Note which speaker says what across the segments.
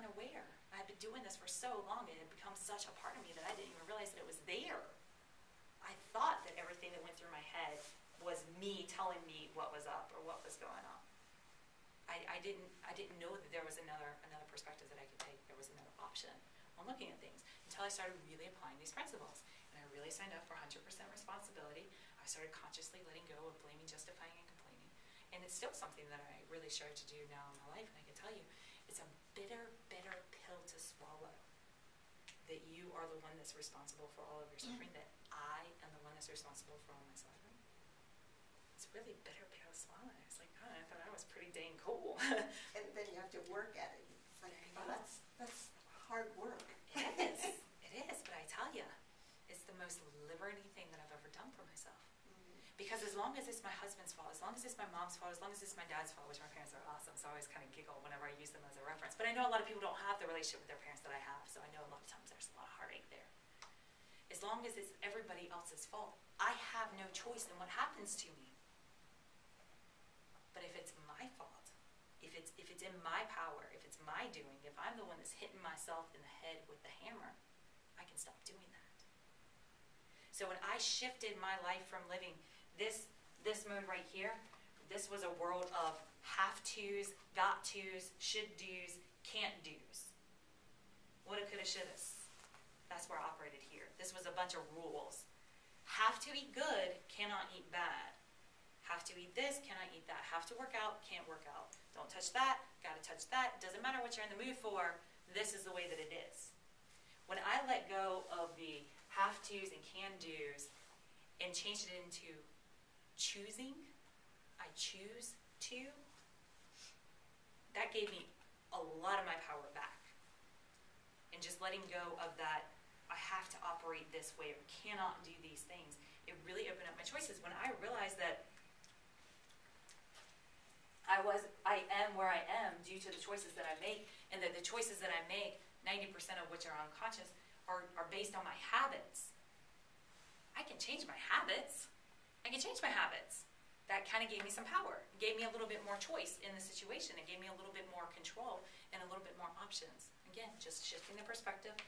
Speaker 1: unaware. I had been doing this for so long, it had become such a part of me that I didn't even realize that it was there. I thought that everything that went through my head was me telling me what was up or what was going on. I didn't know that there was another perspective that I could take. There was another option on looking at things until I started really applying these principles. And I really signed up for 100% responsibility. I started consciously letting go of blaming, justifying, and complaining. And it's still something that I really started to do now in my life. And I can tell you, it's a bitter, bitter pill to swallow. That you are the one that's responsible for all of your suffering, that I am the one that's responsible for all my suffering. It's really bitter pill to swallow. It's like, oh, I thought I was pretty dang cool.
Speaker 2: And then you have to work at it. It's like, oh, that's hard work.
Speaker 1: It is, but I tell you, it's the most liberating thing that I've ever done for myself. Because as long as it's my husband's fault, as long as it's my mom's fault, as long as it's my dad's fault, which my parents are awesome, so I always kind of giggle whenever I use them as a reference. But I know a lot of people don't have the relationship with their parents that I have, so I know a lot of times there's a lot of heartache there. As long as it's everybody else's fault, I have no choice in what happens to me. But if it's my fault, if it's in my power, if it's my doing, if I'm the one that's hitting myself in the head with the hammer, I can stop doing that. So when I shifted my life from living this mode right here, this was a world of have-tos, got-tos, should-dos, can't-dos. Woulda, coulda, shouldas. That's where I operated here. This was a bunch of rules. Have to eat good, cannot eat bad. Have to eat this, cannot eat that. Have to work out, can't work out. Don't touch that, gotta touch that. Doesn't matter what you're in the mood for, this is the way that it is. When I let go of the have-tos and can-dos and changed it into choosing, I choose to, that gave me a lot of my power back. And just letting go of that, I have to operate this way or cannot do these things, it really opened up my choices. When I realized that I am where I am due to the choices that I make, and that the choices that I make, 90% of which are unconscious, are based on my habits. I can change my habits. That kind of gave me some power. It gave me a little bit more choice in the situation. It gave me a little bit more control and a little bit more options. Again, just shifting the perspective,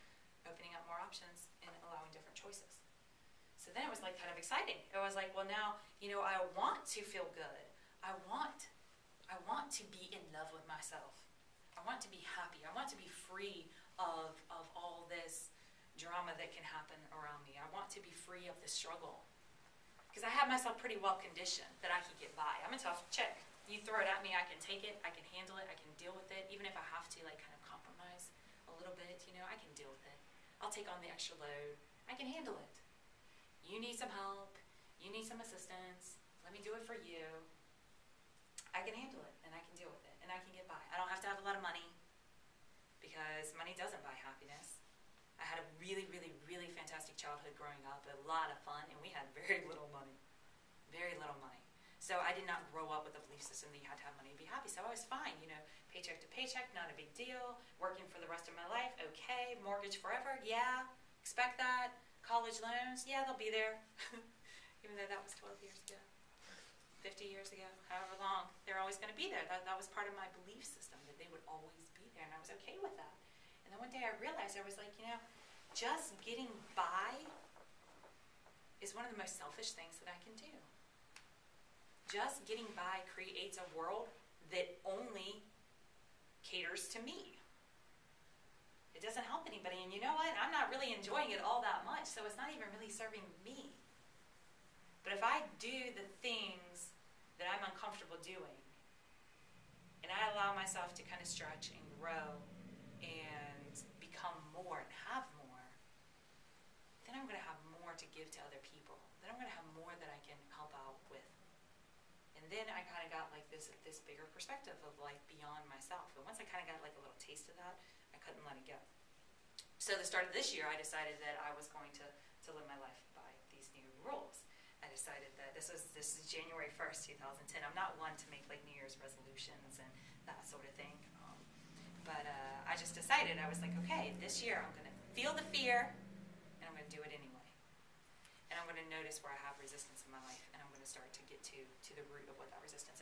Speaker 1: opening up more options, and allowing different choices. So then it was like kind of exciting. It was like, well, now, I want to feel good. I want to be in love with myself. I want to be happy. I want to be free of all this drama that can happen around me. I want to be free of the struggle. Because I have myself pretty well conditioned that I can get by. I'm a tough chick. You throw it at me, I can take it, I can handle it, I can deal with it. Even if I have to kind of compromise a little bit, I can deal with it. I'll take on the extra load. I can handle it. You need some help. You need some assistance. Let me do it for you. I can handle it, and I can deal with it, and I can get by. I don't have to have a lot of money, because money doesn't buy happiness. I had a really, really, really fantastic childhood growing up, a lot of fun, and we had very little money. Very little money. So I did not grow up with the belief system that you had to have money to be happy. So I was fine, paycheck to paycheck, not a big deal. Working for the rest of my life, okay. Mortgage forever, yeah. Expect that. College loans, yeah, they'll be there. Even though that was 12 years ago. 50 years ago, however long, they're always going to be there. That was part of my belief system, that they would always be there, and I was okay with that. And then one day I realized, I was like, just getting by is one of the most selfish things that I can do. Just getting by creates a world that only caters to me. It doesn't help anybody, and you know what? I'm not really enjoying it all that much, so it's not even really serving me. But if I do the things that I'm uncomfortable doing, and I allow myself to kind of stretch and grow and become more and have more, then I'm going to have more to give to other people. Then I'm going to have more that I can help out with. And then I kind of got this bigger perspective of beyond myself. And once I kind of got a little taste of that, I couldn't let it go. So the start of this year, I decided that I was going to live my life by these new rules. I decided that this is January 1st, 2010. I'm not one to make New Year's resolutions and that sort of thing. But I just decided, I was like, okay, this year I'm going to feel the fear, and I'm going to do it anyway. And I'm going to notice where I have resistance in my life, and I'm going to start to get to the root of what that resistance